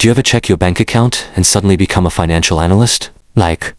Do you ever check your bank account and suddenly become a financial analyst? Like,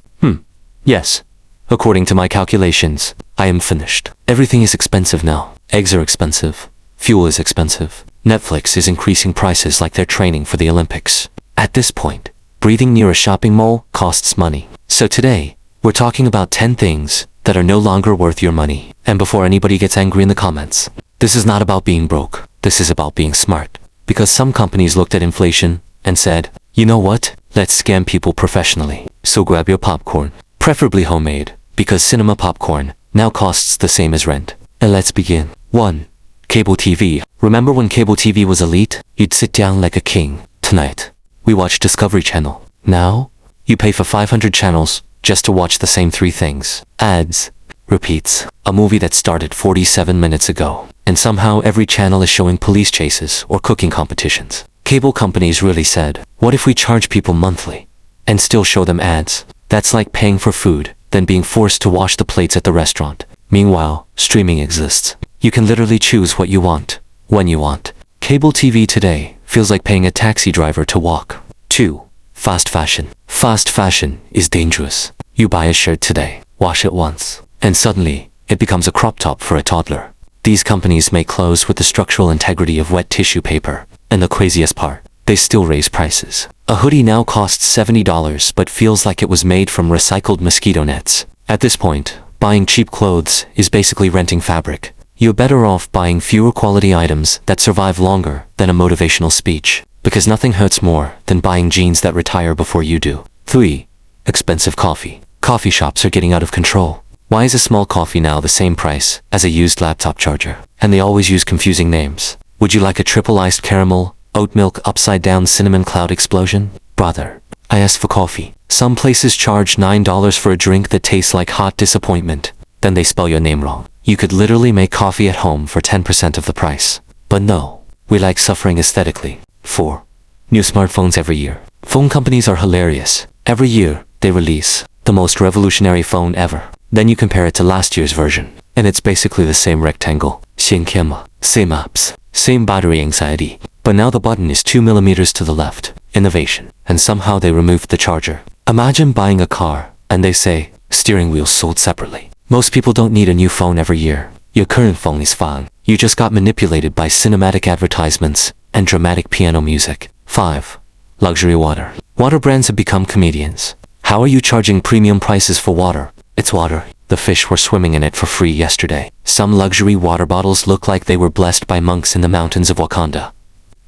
yes. According to my calculations, I am finished. Everything is expensive now. Eggs are expensive. Fuel is expensive. Netflix is increasing prices like they're training for the Olympics. At this point, breathing near a shopping mall costs money. So today, we're talking about 10 things that are no longer worth your money. And before anybody gets angry in the comments, this is not about being broke. This is about being smart. Because some companies looked at inflation and said, you know what? Let's scam people professionally. So grab your popcorn, preferably homemade, because cinema popcorn now costs the same as rent. And let's begin. 1. Cable TV. Remember when cable TV was elite? You'd sit down like a king. Tonight, we watch Discovery Channel. Now, you pay for 500 channels just to watch the same 3 things. Ads, repeats, a movie that started 47 minutes ago. And somehow every channel is showing police chases or cooking competitions. Cable companies really said, what if we charge people monthly and still show them ads? That's like paying for food, then being forced to wash the plates at the restaurant. Meanwhile, streaming exists. You can literally choose what you want, when you want. Cable TV today feels like paying a taxi driver to walk. 2. Fast fashion. Fast fashion is dangerous. You buy a shirt today, wash it once, and suddenly, it becomes a crop top for a toddler. These companies make clothes with the structural integrity of wet tissue paper. And the craziest part, they still raise prices. A hoodie now costs $70 but feels like it was made from recycled mosquito nets. At this point, buying cheap clothes is basically renting fabric. You're better off buying fewer quality items that survive longer than a motivational speech. Because nothing hurts more than buying jeans that retire before you do. 3. Expensive coffee. Coffee shops are getting out of control. Why is a small coffee now the same price as a used laptop charger? And they always use confusing names. Would you like a triple iced caramel, oat milk upside down cinnamon cloud explosion? Brother, I asked for coffee. Some places charge $9 for a drink that tastes like hot disappointment. Then they spell your name wrong. You could literally make coffee at home for 10% of the price. But no, we like suffering aesthetically. 4. New smartphones every year. Phone companies are hilarious. Every year, they release the most revolutionary phone ever. Then you compare it to last year's version, and it's basically the same rectangle. Same camera, same apps, same battery anxiety. But now the button is 2 millimeters to the left. Innovation. And somehow they removed the charger. Imagine buying a car, and they say, steering wheels sold separately. Most people don't need a new phone every year. Your current phone is fine. You just got manipulated by cinematic advertisements and dramatic piano music. 5. Luxury water. Water brands have become comedians. How are you charging premium prices for water? It's water. The fish were swimming in it for free yesterday. Some luxury water bottles look like they were blessed by monks in the mountains of Wakanda.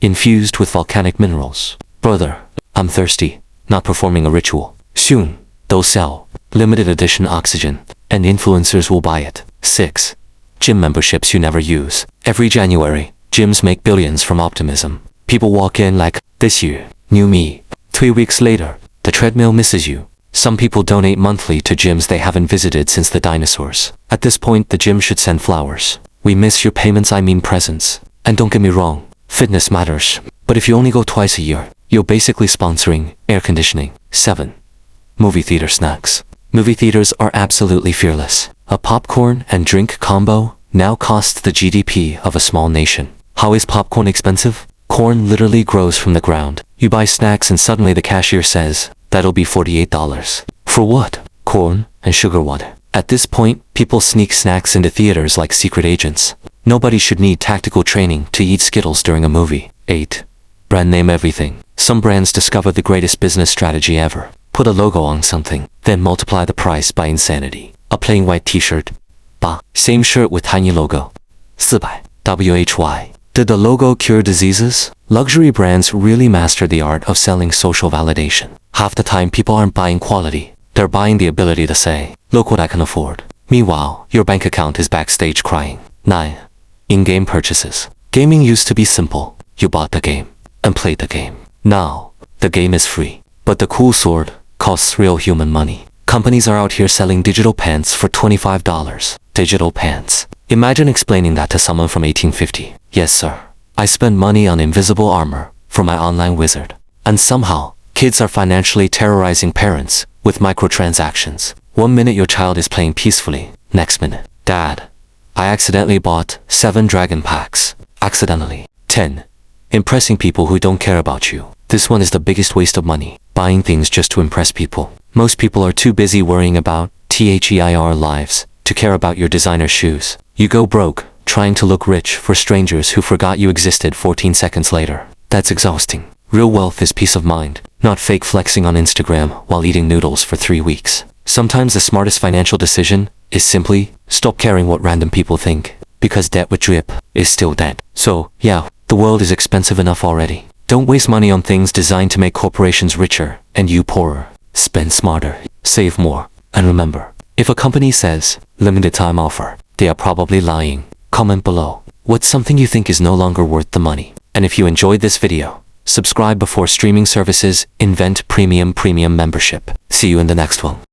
Infused with volcanic minerals. Brother, I'm thirsty. Not performing a ritual. Soon, they'll sell limited edition oxygen, and influencers will buy it. 6. Gym memberships you never use. Every January, gyms make billions from optimism. People walk in like, this year, new me. 3 weeks later, the treadmill misses you. Some people donate monthly to gyms they haven't visited since the dinosaurs. At this point, the gym should send flowers. We miss your payments, I mean presents. And don't get me wrong, fitness matters. But if you only go twice a year, you're basically sponsoring air conditioning. 7. Movie theater snacks. Movie theaters are absolutely fearless. A popcorn and drink combo now costs the GDP of a small nation. How is popcorn expensive? Corn literally grows from the ground. You buy snacks and suddenly the cashier says, that'll be $48. For what? Corn and sugar water. At this point, people sneak snacks into theaters like secret agents. Nobody should need tactical training to eat Skittles during a movie. 8. Brand name everything. Some brands discover the greatest business strategy ever. Put a logo on something, then multiply the price by insanity. A plain white t-shirt. Bah. Same shirt with tiny logo. 400. WHY. Did the logo cure diseases? Luxury brands really mastered the art of selling social validation. Half the time people aren't buying quality. They're buying the ability to say, look what I can afford. Meanwhile, your bank account is backstage crying. 9. In-game purchases. Gaming used to be simple. You bought the game and played the game. Now, the game is free. But the cool sword costs real human money. Companies are out here selling digital pants for $25. Digital pants. Imagine explaining that to someone from 1850. Yes, sir. I spend money on invisible armor for my online wizard. And somehow, kids are financially terrorizing parents with microtransactions. 1 minute your child is playing peacefully. Next minute, Dad, I accidentally bought 7 dragon packs. Accidentally. 10. Impressing people who don't care about you. This one is the biggest waste of money. Buying things just to impress people. Most people are too busy worrying about their lives to care about your designer shoes. You go broke, trying to look rich for strangers who forgot you existed 14 seconds later. That's exhausting. Real wealth is peace of mind, not fake flexing on Instagram while eating noodles for 3 weeks. Sometimes the smartest financial decision is simply stop caring what random people think, because debt with drip is still debt. So, yeah, the world is expensive enough already. Don't waste money on things designed to make corporations richer and you poorer. Spend smarter, save more, and remember, if a company says limited time offer, they are probably lying. Comment below what's something you think is no longer worth the money. And if you enjoyed this video, subscribe before streaming services invent premium membership. See you in the next one.